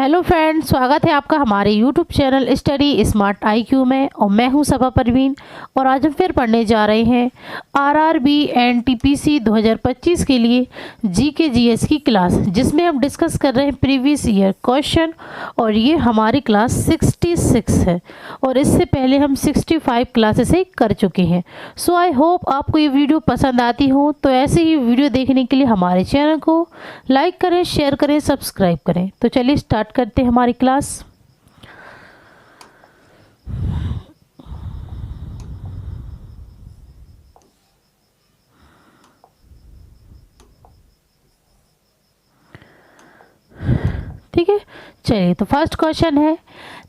Hello friends, स्वागत है आपका हमारे YouTube channel study smart IQ में। और मैं हूं सभा परवीन और आज हम फिर पढ़ने जा रहे हैं आरआरबी एनटीपीसी 2025 के लिए जीके जीएस की क्लास, जिसमें हम डिस्कस कर रहे हैं प्रीवियस ईयर क्वेश्चन। और ये हमारी क्लास 66 है और इससे पहले हम 65 क्लासेस कर चुके हैं। सो आई होप आपको ये वीडियो पसंद आती हो। तो ऐसे ही वीडियो देखने के लिए हमारे चैनल को लाइक करें, शेयर करें, सब्सक्राइब करें। तो चलिए स्टार्ट करते हैं हमारी क्लास। ठीक है, चलिए तो फर्स्ट क्वेश्चन है,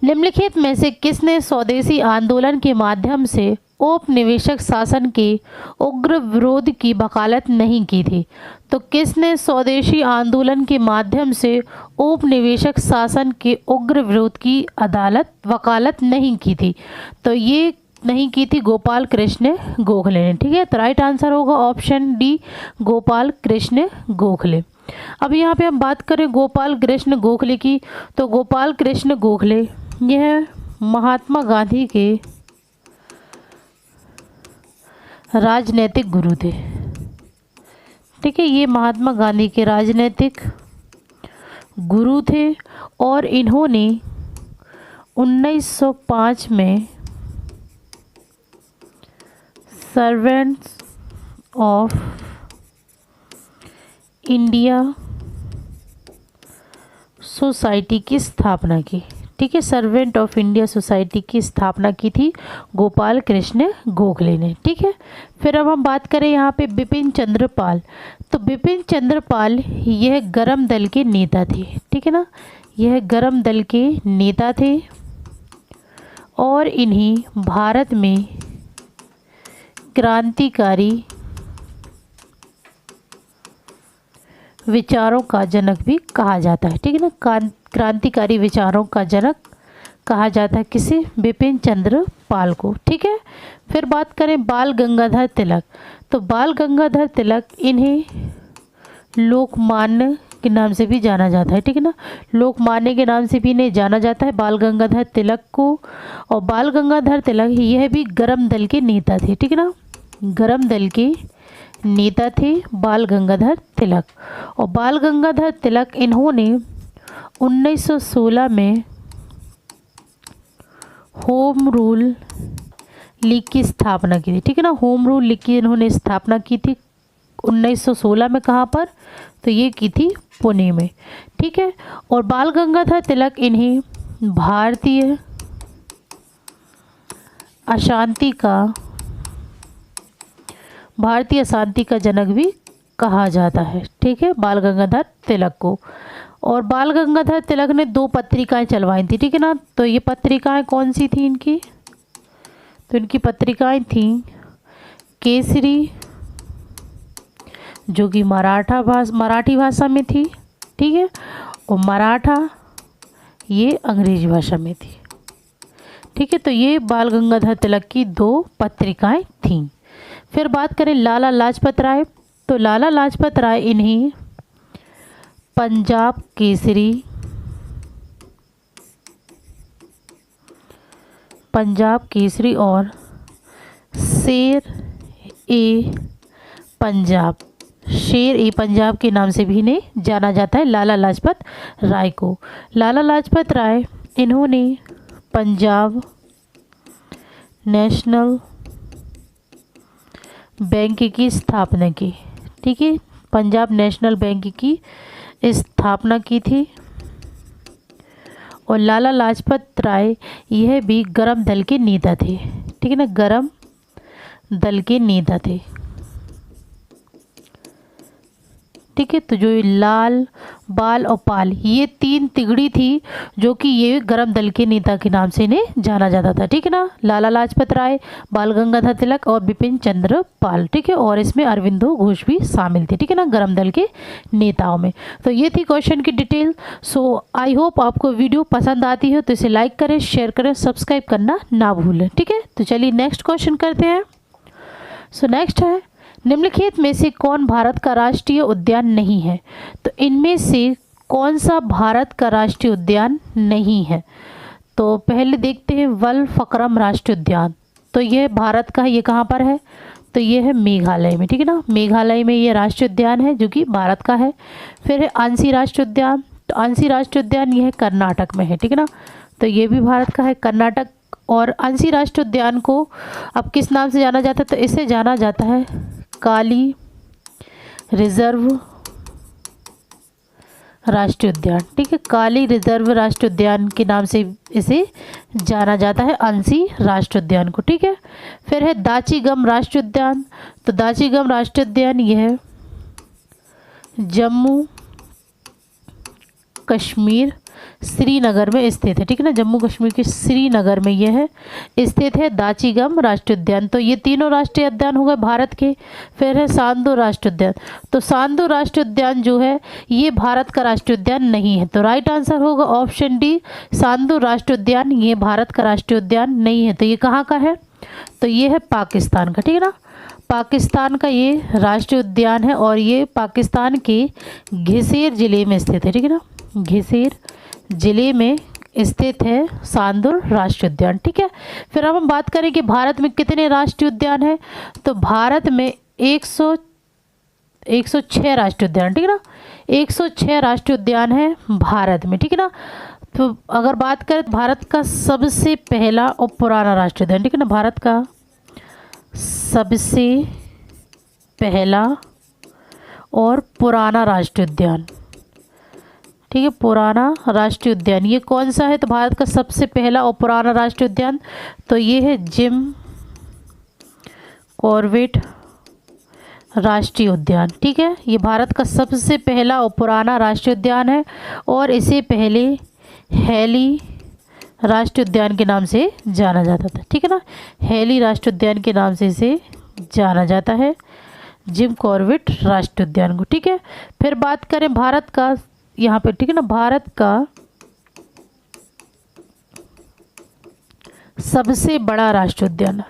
निम्नलिखित में से किसने स्वदेशी आंदोलन के माध्यम से औपनिवेशिक शासन के उग्र विरोध की वकालत नहीं की थी? तो किसने स्वदेशी आंदोलन के माध्यम से औपनिवेशिक शासन के उग्र विरोध की वकालत नहीं की थी? तो ये नहीं की थी गोपाल कृष्ण गोखले ने। ठीक है, तो राइट आंसर होगा ऑप्शन डी, गोपाल कृष्ण गोखले। अब यहाँ पे हम बात करें गोपाल कृष्ण गोखले की, तो गोपाल कृष्ण गोखले यह महात्मा गांधी के राजनैतिक गुरु थे। ठीक है, ये महात्मा गांधी के राजनैतिक गुरु थे और इन्होंने 1905 में सर्वेंट्स ऑफ इंडिया सोसाइटी की स्थापना की। ठीक है, सर्वेंट ऑफ इंडिया सोसाइटी की स्थापना की थी गोपाल कृष्ण गोखले ने। ठीक है, फिर अब हम बात करें यहाँ पे बिपिन चंद्र पाल। तो बिपिन चंद्र पाल यह गरम दल के नेता थे। ठीक है ना, यह गरम दल के नेता थे और इन्हें भारत में क्रांतिकारी विचारों का जनक भी कहा जाता है। ठीक है ना, क्रांतिकारी विचारों का जनक कहा जाता है किसे? बिपिन चंद्र पाल को। ठीक है, फिर बात करें बाल गंगाधर तिलक। तो बाल गंगाधर तिलक इन्हें लोकमान्य के नाम से भी जाना जाता है। ठीक है ना, लोकमान्य के नाम से भी इन्हें जाना जाता है बाल गंगाधर तिलक को। और बाल गंगाधर तिलक यह भी गरम दल के नेता थे। ठीक है ना, गरम दल के नेता थे बाल गंगाधर तिलक। और बाल गंगाधर तिलक इन्होंने 1916 में होम रूल लीग की स्थापना की थी। ठीक है ना, होम रूल लीग की इन्होंने स्थापना की थी 1916 में। कहाँ पर? तो ये की थी पुणे में। ठीक है, और बाल गंगाधर तिलक इन्हें भारतीय अशांति का जनक भी कहा जाता है। ठीक है, बाल गंगाधर तिलक को। और बाल गंगाधर तिलक ने 2 पत्रिकाएं चलवाई थी। ठीक है ना, तो ये पत्रिकाएं कौन सी थी इनकी? तो इनकी पत्रिकाएं थी केसरी, जो कि मराठी भाषा में थी। ठीक है, और मराठा ये अंग्रेजी भाषा में थी। ठीक है, तो ये बाल गंगाधर तिलक की 2 पत्रिकाएं थीं। फिर बात करें लाला लाजपत राय। तो लाला लाजपत राय इन्हें पंजाब केसरी और शेर ए पंजाब के नाम से भी इन्हें जाना जाता है लाला लाजपत राय को। लाला लाजपत राय इन्होंने पंजाब नेशनल बैंक की स्थापना की। ठीक है, पंजाब नेशनल बैंक की स्थापना की थी। और लाला लाजपत राय यह भी गरम दल के नेता थे। ठीक है ना, गरम दल के नेता थे। ठीक है, तो जो लाल, बाल और पाल ये 3 तिगड़ी थी, जो कि ये गरम दल के नेता के नाम से इन्हें जाना जाता था। ठीक है ना, लाला लाजपत राय, बाल गंगाधर तिलक और बिपिन चंद्र पाल। ठीक है, और इसमें अरविंदो घोष भी शामिल थे। ठीक है ना, गरम दल के नेताओं में। तो ये थी क्वेश्चन की डिटेल। सो आई होप आपको वीडियो पसंद आती है, तो इसे लाइक करें, शेयर करें, सब्सक्राइब करना ना भूलें। ठीक है, तो चलिए नेक्स्ट क्वेश्चन करते हैं। सो नेक्स्ट है, निम्नलिखित में से कौन भारत का राष्ट्रीय उद्यान नहीं है? तो इनमें से कौन सा भारत का राष्ट्रीय उद्यान नहीं है? तो पहले देखते हैं वल फकरम राष्ट्रीय उद्यान। तो ये भारत का है, ये कहाँ पर है? तो ये है मेघालय में, ठीक है ना। मेघालय में ये राष्ट्रीय उद्यान है जो कि भारत का है। फिर है अंशी राष्ट्रीय उद्यान। तो अंशी राष्ट्रीय उद्यान ये है कर्नाटक में है, ठीक है ना। तो ये भी भारत का है, कर्नाटक। और अंशी राष्ट्रीय उद्यान को अब किस नाम से जाना जाता है? तो इसे जाना जाता है काली रिजर्व राष्ट्रीय उद्यान, ठीक है। काली रिजर्व राष्ट्रीय उद्यान के नाम से इसे जाना जाता है, अंशी राष्ट्रीय उद्यान को, ठीक है। फिर है दाचीगम राष्ट्रीय उद्यान। तो दाचीगम राष्ट्रीय उद्यान यह है जम्मू कश्मीर श्रीनगर में स्थित है, ठीक है ना। जम्मू कश्मीर के श्रीनगर में यह है स्थित है दाचीगम राष्ट्रीय उद्यान। तो ये तीनों राष्ट्रीय उद्यान हो गए भारत के। फिर है सांदो राष्ट्रीय उद्यान। तो सांदो राष्ट्रीय उद्यान जो है ये भारत का राष्ट्रीय उद्यान नहीं है। तो राइट आंसर होगा ऑप्शन डी, सांदो राष्ट्रीय उद्यान ये भारत का राष्ट्रीय उद्यान नहीं है। तो ये कहाँ का है? तो ये है पाकिस्तान का, ठीक है ना। पाकिस्तान का ये राष्ट्रीय उद्यान है और ये पाकिस्तान के घिसेर जिले में स्थित है, ठीक है ना। घिसेर जिले में स्थित है सांदुर राष्ट्रीय उद्यान, ठीक है। फिर अब हम बात करें कि भारत में कितने राष्ट्रीय उद्यान हैं। तो भारत में 106 राष्ट्रीय उद्यान, ठीक है ना। 106 राष्ट्रीय उद्यान है भारत में, ठीक है ना। तो अगर बात करें भारत का सबसे पहला और पुराना राष्ट्रीय उद्यान, ठीक है ना। भारत का सबसे पहला और पुराना राष्ट्रीय उद्यान, ठीक है, पुराना राष्ट्रीय उद्यान ये कौन सा है? तो भारत का सबसे पहला और पुराना राष्ट्रीय उद्यान तो ये है जिम कॉर्बेट राष्ट्रीय उद्यान, ठीक है। ये भारत का सबसे पहला और पुराना राष्ट्रीय उद्यान है और इसे पहले हैली राष्ट्रीय उद्यान के नाम से जाना जाता था, ठीक है ना। हैली राष्ट्रीय उद्यान के नाम से इसे जाना जाता है, जिम कॉर्बेट राष्ट्रीय उद्यान को, ठीक है। फिर बात करें भारत का यहाँ पे, ठीक है ना, भारत का सबसे बड़ा राष्ट्रीय उद्यान।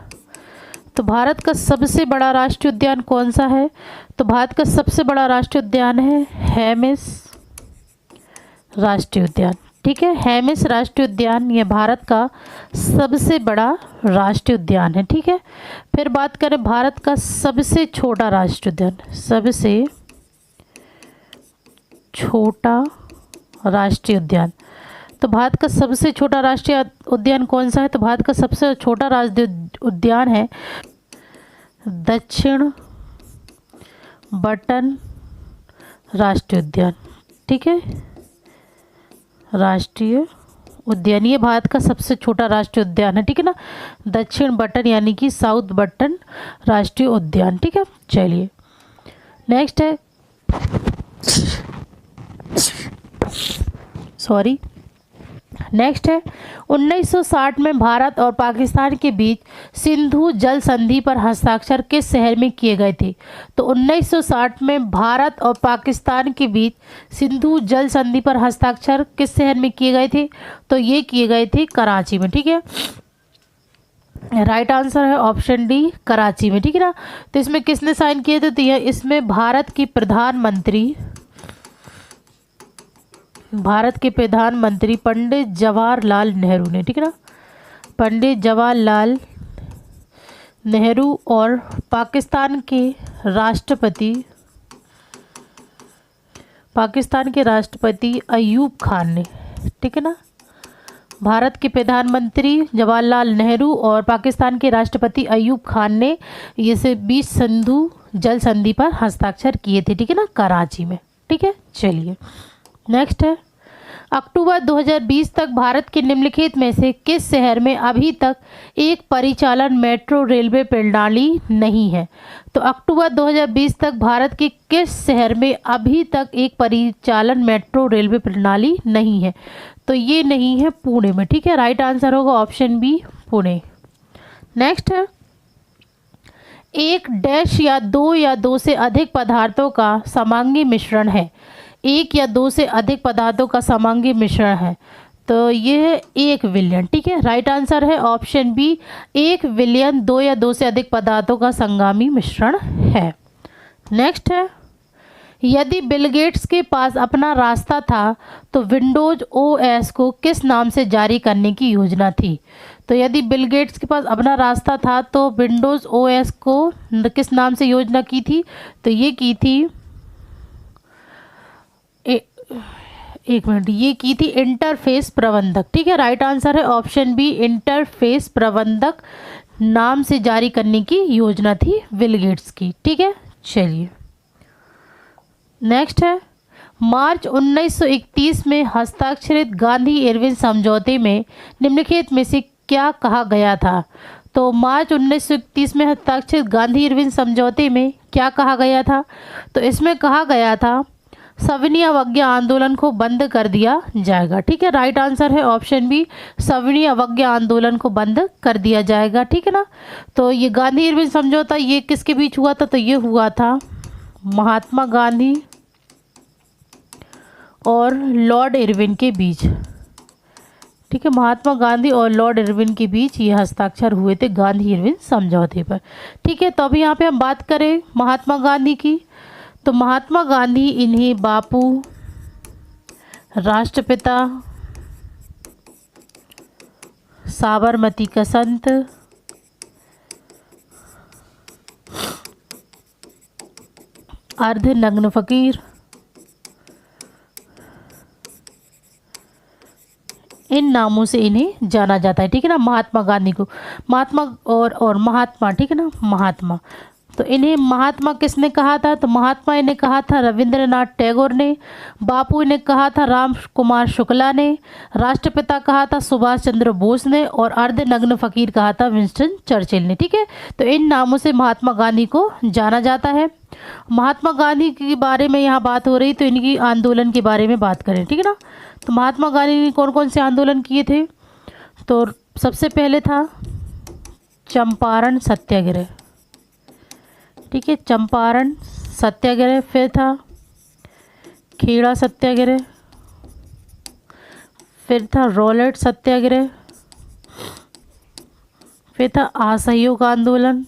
तो भारत का सबसे बड़ा राष्ट्रीय उद्यान कौन सा है? तो भारत का सबसे बड़ा राष्ट्रीय उद्यान है हेमिस राष्ट्रीय उद्यान, ठीक है। हेमिस राष्ट्रीय उद्यान ये भारत का सबसे बड़ा राष्ट्रीय उद्यान है, ठीक है। फिर बात करें भारत का सबसे छोटा राष्ट्रीय उद्यान, सबसे छोटा राष्ट्रीय उद्यान। तो भारत का सबसे छोटा राष्ट्रीय उद्यान कौन सा है? तो भारत का सबसे छोटा राष्ट्रीय उद्यान है दक्षिण बटन राष्ट्रीय उद्यान, ठीक है। राष्ट्रीय उद्यान ये भारत का सबसे छोटा राष्ट्रीय उद्यान है, ठीक है ना। दक्षिण बटन यानी कि साउथ बटन राष्ट्रीय उद्यान, ठीक है। चलिए नेक्स्ट है नेक्स्ट है 1960 में भारत और पाकिस्तान के बीच सिंधु जल संधि पर हस्ताक्षर किस शहर में किए गए थे? तो 1960 में भारत और पाकिस्तान के बीच सिंधु जल संधि पर हस्ताक्षर किस शहर में किए गए थे? तो ये किए गए थे कराची में, ठीक है। राइट आंसर है ऑप्शन डी, कराची में, ठीक है ना। तो इसमें किसने साइन किए थे? तो यह इसमें भारत के प्रधानमंत्री पंडित जवाहरलाल नेहरू ने, ठीक है ना। पंडित जवाहरलाल नेहरू और पाकिस्तान के राष्ट्रपति अयूब खान ने, ठीक है ना। भारत के प्रधानमंत्री जवाहरलाल नेहरू और पाकिस्तान के राष्ट्रपति अयूब खान ने ये बीच सिंधु जल संधि पर हस्ताक्षर किए थे, ठीक है ना, कराची में, ठीक है। चलिए नेक्स्ट है अक्टूबर 2020 तक भारत के निम्नलिखित में से किस शहर में अभी तक एक परिचालन मेट्रो रेलवे प्रणाली नहीं है? तो अक्टूबर 2020 तक भारत के किस शहर में अभी तक एक परिचालन मेट्रो रेलवे प्रणाली नहीं है? तो ये नहीं है पुणे में, ठीक है। राइट आंसर होगा ऑप्शन बी, पुणे। नेक्स्ट है एक डैश या दो से अधिक पदार्थों का समांगी मिश्रण है। एक या दो से अधिक पदार्थों का समांगी मिश्रण है, तो यह 1 विलयन, ठीक है। राइट आंसर है ऑप्शन बी, 1 विलयन दो या दो से अधिक पदार्थों का संगामी मिश्रण है। नेक्स्ट है यदि बिल गेट्स के पास अपना रास्ता था तो विंडोज ओएस को किस नाम से जारी करने की योजना थी? तो यदि बिल गेट्स के पास अपना रास्ता था तो विंडोज ओएस को किस नाम से योजना की थी? तो ये की थी एक मिनट, ये की थी इंटरफेस प्रबंधक। ठीक है, राइट आंसर है ऑप्शन बी, इंटरफेस प्रबंधक नाम से जारी करने की योजना थी बिल गेट्स की। ठीक है, चलिए नेक्स्ट है, मार्च 1931 में हस्ताक्षरित गांधी इरविन समझौते में निम्नलिखित में से क्या कहा गया था? तो मार्च 1931 में हस्ताक्षरित गांधी इरविन समझौते में क्या कहा गया था? तो इसमें कहा गया था सविनय अवज्ञा आंदोलन को बंद कर दिया जाएगा। ठीक है, राइट आंसर है ऑप्शन बी, सविनय अवज्ञा आंदोलन को बंद कर दिया जाएगा। ठीक है ना। तो ये गांधी इरविन समझौता ये किसके बीच हुआ था? तो ये हुआ था महात्मा गांधी और लॉर्ड इरविन के बीच। ठीक है, महात्मा गांधी और लॉर्ड इरविन के बीच ये हस्ताक्षर हुए थे गांधी इरविन समझौते पर। ठीक है, तो अभी यहाँ पे हम बात करें महात्मा गांधी की, तो महात्मा गांधी इन्हें बापू, राष्ट्रपिता, साबरमती का संत, अर्धनग्न फकीर, इन नामों से इन्हें जाना जाता है। ठीक है ना, महात्मा गांधी को महात्मा और महात्मा। ठीक है ना, महात्मा। तो इन्हें महात्मा किसने कहा था? तो महात्मा इन्हें कहा था रविंद्रनाथ टैगोर ने, बापू इन्हें कहा था राम कुमार शुक्ला ने, राष्ट्रपिता कहा था सुभाष चंद्र बोस ने और अर्धनग्न फकीर कहा था विंस्टन चर्चिल ने। ठीक है, तो इन नामों से महात्मा गांधी को जाना जाता है। महात्मा गांधी के बारे में यहाँ बात हो रही, तो इनकी आंदोलन के बारे में बात करें। ठीक है ना, तो महात्मा गांधी ने कौन कौन से आंदोलन किए थे? तो सबसे पहले था चंपारण सत्याग्रह। ठीक है, चंपारण सत्याग्रह, फिर था खेड़ा सत्याग्रह, फिर था रॉलेट सत्याग्रह, फिर था असहयोग आंदोलन,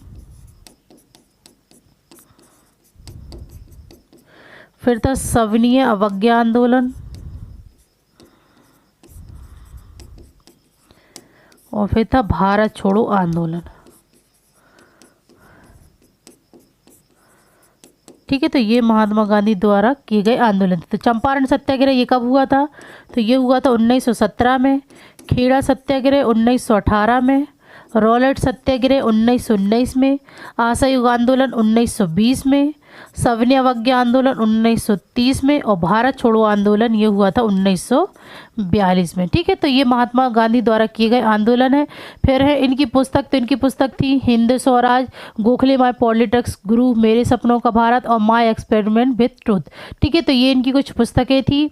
फिर था सविनय अवज्ञा आंदोलन और फिर था भारत छोड़ो आंदोलन। ठीक है, तो ये महात्मा गांधी द्वारा किए गए आंदोलन थे। तो चंपारण सत्याग्रह ये कब हुआ था? तो ये हुआ था 1917 में, खेड़ा सत्याग्रह 1918 में, रॉलेट सत्याग्रह 1919 में, असहयोग आंदोलन 1920 में, सविनय अवज्ञा आंदोलन 1930 में और भारत छोड़ो आंदोलन ये हुआ था 1942 में। ठीक है, तो ये महात्मा गांधी द्वारा किए गए आंदोलन है। फिर है इनकी पुस्तक, तो इनकी पुस्तक थी हिंद स्वराज, गोखले माय पॉलिटिक्स, गुरु, मेरे सपनों का भारत और माय एक्सपेरिमेंट विथ ट्रूथ। ठीक है, तो ये इनकी कुछ पुस्तकें थी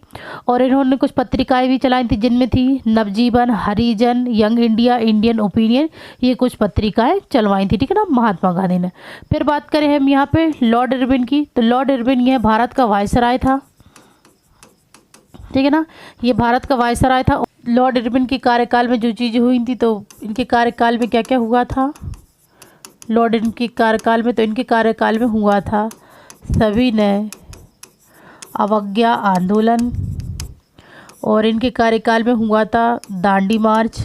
और इन्होंने कुछ पत्रिकाएं भी चलाई थी जिनमें थी नवजीवन, हरिजन, यंग इंडिया, इंडियन ओपिनियन, ये कुछ पत्रिकाएं चलवाई थी। ठीक है ना, महात्मा गांधी ने। फिर बात करें हम यहाँ पे लॉर्ड इरविन की, तो लॉर्ड इरविन यह भारत का वायसराय था। ठीक है ना, ये भारत का वायसराय था। लॉर्ड इरविन के कार्यकाल में जो चीज़ें हुई थी, तो इनके कार्यकाल में क्या क्या हुआ था? लॉर्ड इरविन के कार्यकाल में, तो इनके कार्यकाल में हुआ था सविनय अवज्ञा आंदोलन और इनके कार्यकाल में हुआ था दांडी मार्च।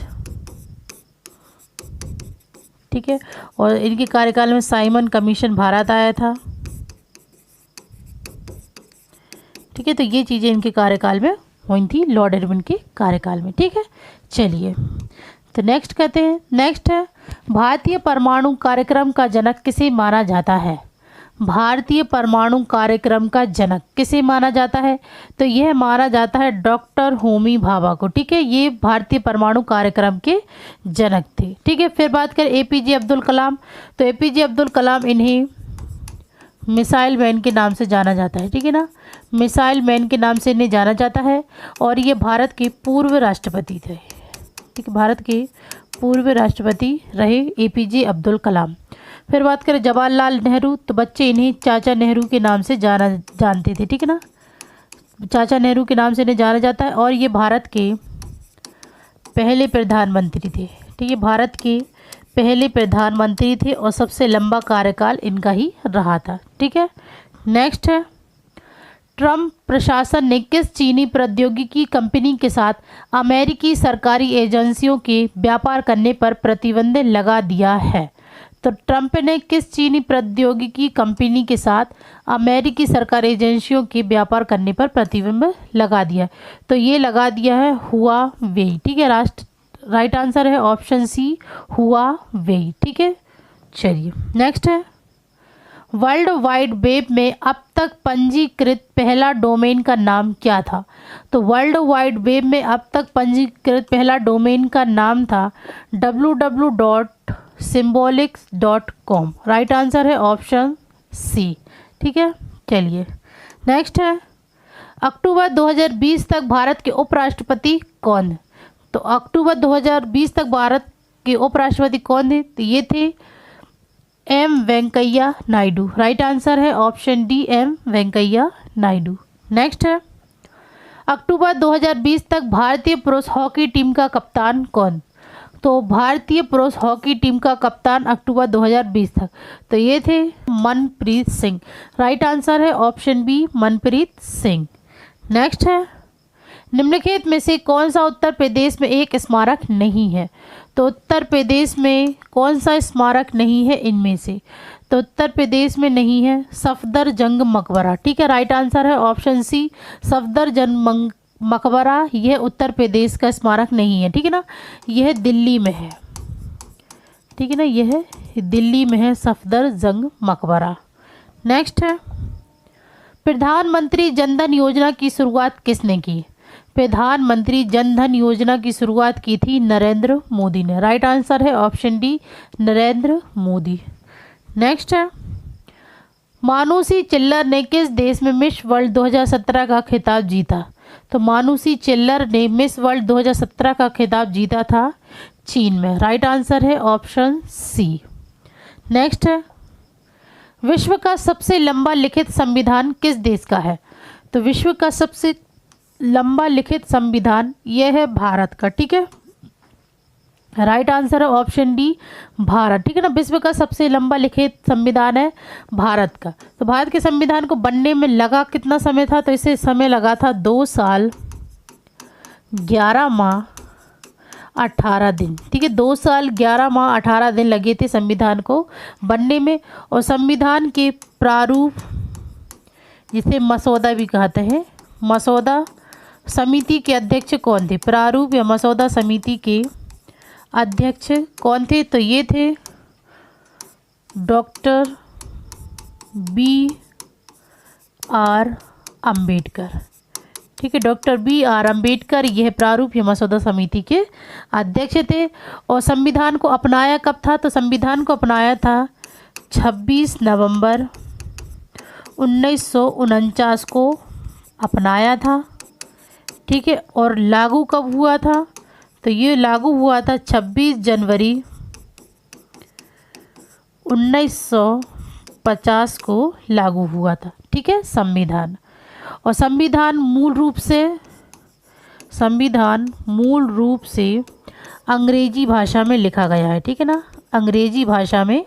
ठीक है, और इनके कार्यकाल में साइमन कमीशन भारत आया था। ठीक है, तो ये चीज़ें इनके कार्यकाल में हुई थी, लॉर्ड इरविन के कार्यकाल में। ठीक है, चलिए तो नेक्स्ट कहते हैं, नेक्स्ट है भारतीय परमाणु कार्यक्रम का जनक किसे माना जाता है? भारतीय परमाणु कार्यक्रम का जनक किसे माना जाता है? तो यह माना जाता है डॉक्टर होमी भाभा को। ठीक है, ये भारतीय परमाणु कार्यक्रम के जनक थे। ठीक है, फिर बात करें एपीजे अब्दुल कलाम, तो एपीजे अब्दुल कलाम इन्हें मिसाइल मैन के नाम से जाना जाता है। ठीक है ना, मिसाइल मैन के नाम से इन्हें जाना जाता है और ये भारत के पूर्व राष्ट्रपति थे। ठीक है, भारत के पूर्व राष्ट्रपति रहे एपीजे अब्दुल कलाम। फिर बात करें जवाहरलाल नेहरू, तो बच्चे इन्हें चाचा नेहरू के नाम से जानते थे। ठीक है ना, चाचा नेहरू के नाम से इन्हें जाना जाता है और ये भारत के पहले प्रधानमंत्री थे। ठीक है, भारत के पहले प्रधानमंत्री थे और सबसे लंबा कार्यकाल इनका ही रहा था। ठीक है, नेक्स्ट है ट्रंप प्रशासन ने किस चीनी प्रौद्योगिकी कंपनी के साथ अमेरिकी सरकारी एजेंसियों के व्यापार करने पर प्रतिबंध लगा दिया है? तो ट्रंप ने किस चीनी प्रौद्योगिकी कंपनी के साथ अमेरिकी सरकारी एजेंसियों के व्यापार करने पर प्रतिबंध लगा दिया? तो ये लगा दिया है हुआवेई। ठीक है, राइट आंसर है ऑप्शन सी, हुआवेई। ठीक है, चलिए नेक्स्ट है, वर्ल्ड वाइड वेब में अब तक पंजीकृत पहला डोमेन का नाम क्या था? तो वर्ल्ड वाइड वेब में अब तक पंजीकृत पहला डोमेन का नाम था www.symbolics.com। राइट आंसर है ऑप्शन सी। ठीक है, चलिए नेक्स्ट है, अक्टूबर 2020 तक भारत के उपराष्ट्रपति कौन? तो अक्टूबर 2020 तक भारत के उपराष्ट्रपति कौन थे? तो ये थे M Venkaiah Naidu. Right answer है option D, M Venkaiah Naidu. Next है, अक्टूबर 2020 तक भारतीय पुरुष हॉकी टीम का कप्तान कौन? तो भारतीय पुरुष हॉकी टीम का कप्तान अक्टूबर 2020 तक, तो ये थे मनप्रीत सिंह। राइट आंसर है option B, Manpreet Singh. Next है, निम्नलिखित में से कौन सा उत्तर प्रदेश में एक स्मारक नहीं है? तो उत्तर प्रदेश में कौन सा स्मारक नहीं है इनमें से? तो उत्तर प्रदेश में नहीं है सफदरजंग मकबरा। ठीक है, राइट आंसर है ऑप्शन सी, सफदरजंग मकबरा। यह उत्तर प्रदेश का स्मारक नहीं है। ठीक है ना, यह दिल्ली में है। ठीक है ना, यह दिल्ली में है सफदरजंग मकबरा। नेक्स्ट है, प्रधानमंत्री जनधन योजना की शुरुआत किसने की? प्रधानमंत्री जनधन योजना की शुरुआत की थी नरेंद्र मोदी ने। राइट आंसर है option D, Narendra Modi. Next है, मानुषी चिल्लर ने किस देश में मिस वर्ल्ड 2017 का खिताब जीता? तो मानुषी चिल्लर ने मिस वर्ल्ड 2017 का खिताब जीता था चीन में। राइट आंसर है ऑप्शन सी। नेक्स्ट है, विश्व का सबसे लंबा लिखित संविधान किस देश का है? तो विश्व का सबसे लंबा लिखित संविधान यह है भारत का। ठीक है, राइट आंसर है ऑप्शन डी, भारत। ठीक है ना, विश्व का सबसे लंबा लिखित संविधान है भारत का। तो भारत के संविधान को बनने में लगा कितना समय था? तो इसे समय लगा था 2 साल 11 माह 18 दिन। ठीक है, 2 साल 11 माह 18 दिन लगे थे संविधान को बनने में। और संविधान के प्रारूप, जिसे मसौदा भी कहते हैं, मसौदा समिति के अध्यक्ष कौन थे? प्रारूप या मसौदा समिति के अध्यक्ष कौन थे? तो ये थे डॉक्टर B.R. अम्बेडकर। ठीक है, डॉक्टर B.R. अम्बेडकर यह प्रारूप या मसौदा समिति के अध्यक्ष थे। और संविधान को अपनाया कब था? तो संविधान को अपनाया था 26 नवंबर 1949 को अपनाया था। ठीक है, और लागू कब हुआ था? तो ये लागू हुआ था 26 जनवरी 1950 को लागू हुआ था। ठीक है, संविधान। और संविधान मूल रूप से अंग्रेजी भाषा में लिखा गया है। ठीक है ना, अंग्रेजी भाषा में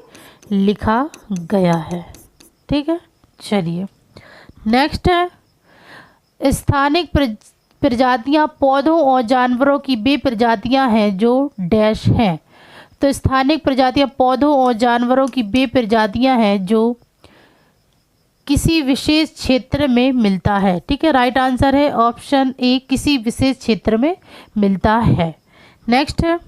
लिखा गया है। ठीक है, चलिए नेक्स्ट है, स्थानिक प्रजातियां पौधों और जानवरों की वे प्रजातियां हैं जो डैश हैं। तो स्थानिक प्रजातियां पौधों और जानवरों की वे प्रजातियां हैं जो किसी विशेष क्षेत्र में मिलता है। ठीक है, राइट आंसर है ऑप्शन ए, किसी विशेष क्षेत्र में मिलता है। नेक्स्ट है,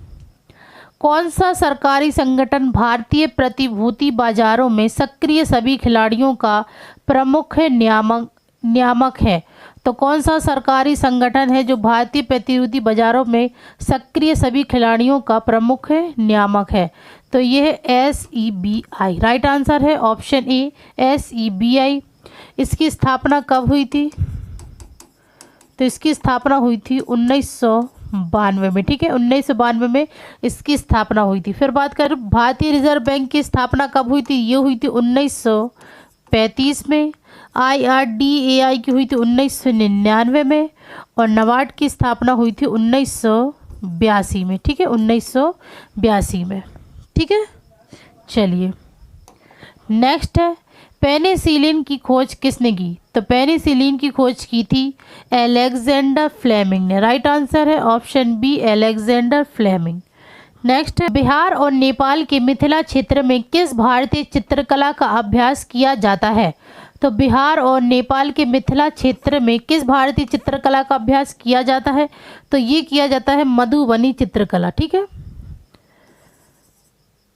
कौन सा सरकारी संगठन भारतीय प्रतिभूति बाजारों में सक्रिय सभी खिलाड़ियों का प्रमुख नियामक है? तो कौन सा सरकारी संगठन है जो भारतीय प्रतिभूति बाजारों में सक्रिय सभी खिलाड़ियों का प्रमुख नियामक है? तो यह है SEBI। राइट आंसर है ऑप्शन ए, SEBI। इसकी स्थापना कब हुई थी? तो इसकी स्थापना हुई थी 1992 में। ठीक है, 1992 में इसकी स्थापना हुई थी। फिर बात करें भारतीय रिजर्व बैंक की स्थापना कब हुई थी? ये हुई थी 1935 में। IRDAI की हुई थी 1999 में। और नाबार्ड की स्थापना हुई थी 1982 में। ठीक है, 1982 में। ठीक है, चलिए नेक्स्ट है, पेनिसिलिन की खोज किसने की? तो पेनिसिलिन की खोज की थी अलेक्जेंडर फ्लेमिंग ने। राइट आंसर है option B, Alexander Fleming. Next है, बिहार और नेपाल के मिथिला क्षेत्र में किस भारतीय चित्रकला का अभ्यास किया जाता है? तो बिहार और नेपाल के मिथिला क्षेत्र में किस भारतीय चित्रकला का अभ्यास किया जाता है? तो ये किया जाता है मधुबनी चित्रकला। ठीक है,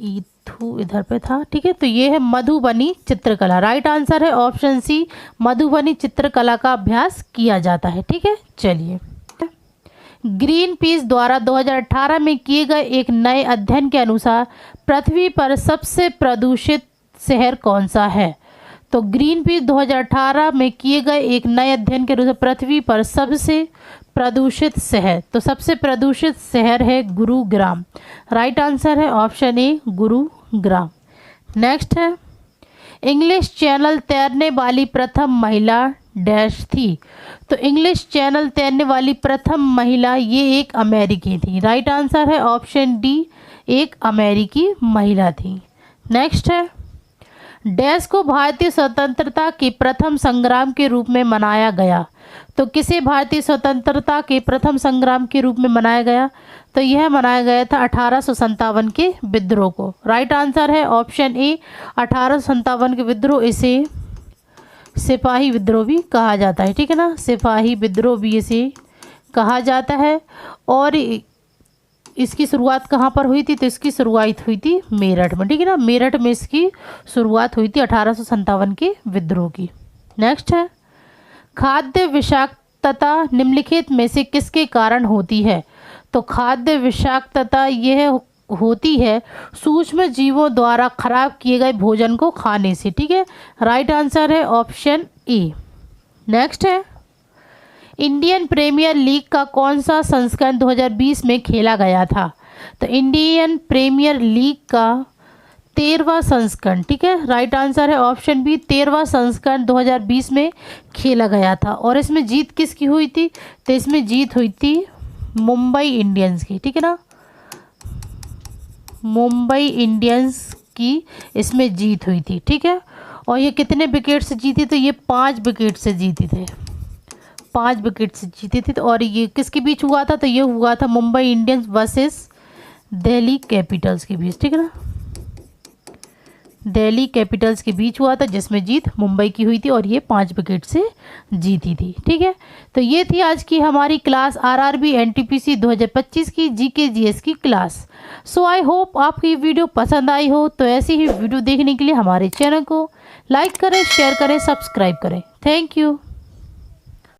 इथु इधर पे था। ठीक है, तो ये है मधुबनी चित्रकला। राइट आंसर है ऑप्शन सी, मधुबनी चित्रकला का अभ्यास किया जाता है। ठीक है, चलिए, ग्रीन पीस द्वारा 2018 में किए गए एक नए अध्ययन के अनुसार पृथ्वी पर सबसे प्रदूषित शहर कौन सा है? तो ग्रीन पीस 2018 में किए गए एक नए अध्ययन के अनुसार पृथ्वी पर सबसे प्रदूषित शहर, तो सबसे प्रदूषित शहर है गुरुग्राम। राइट आंसर है ऑप्शन ए, गुरुग्राम। नेक्स्ट है, इंग्लिश चैनल तैरने वाली प्रथम महिला डैश थी? तो इंग्लिश चैनल तैरने वाली प्रथम महिला ये एक अमेरिकी थी। राइट आंसर है ऑप्शन डी, एक अमेरिकी महिला थी। नेक्स्ट है, डैश को भारतीय स्वतंत्रता के प्रथम संग्राम के रूप में मनाया गया? तो किसे भारतीय स्वतंत्रता के प्रथम संग्राम के रूप में मनाया गया? तो यह मनाया गया था 1857 के विद्रोह को। राइट आंसर है ऑप्शन ए, 1857 के विद्रोह, इसे सिपाही विद्रोह भी कहा जाता है। ठीक है ना, सिपाही विद्रोह भी इसे कहा जाता है। और इसकी शुरुआत कहाँ पर हुई थी? तो इसकी शुरुआत हुई थी मेरठ में। ठीक है ना, मेरठ में इसकी शुरुआत हुई थी 1857 के विद्रोह की। नेक्स्ट है, खाद्य विषाक्तता निम्नलिखित में से किसके कारण होती है? तो खाद्य विषाक्तता यह होती है सूक्ष्म जीवों द्वारा खराब किए गए भोजन को खाने से। ठीक है, राइट आंसर है ऑप्शन ए। नेक्स्ट है, इंडियन प्रीमियर लीग का कौन सा संस्करण 2020 में खेला गया था? तो इंडियन प्रीमियर लीग का 13वां संस्करण। ठीक है, राइट आंसर है ऑप्शन बी, 13वां संस्करण 2020 में खेला गया था। और इसमें जीत किसकी हुई थी? तो इसमें जीत हुई थी मुंबई इंडियंस की। ठीक है ना, मुंबई इंडियंस की इसमें जीत हुई थी। ठीक है, और ये कितने विकेट से जीती? तो ये 5 विकेट से जीती थे, 5 विकेट से जीती थी। और ये किसके बीच हुआ था? तो ये हुआ था Mumbai Indians versus Delhi Capitals के बीच। ठीक है ना, दिल्ली कैपिटल्स के बीच हुआ था, जिसमें जीत मुंबई की हुई थी और ये 5 विकेट से जीती थी। ठीक है, तो ये थी आज की हमारी क्लास आरआरबी एनटीपीसी 2025 की जीके जीएस की क्लास। सो आई होप आपको ये वीडियो पसंद आई हो। तो ऐसी ही वीडियो देखने के लिए हमारे चैनल को लाइक करें, शेयर करें, सब्सक्राइब करें। Thank you.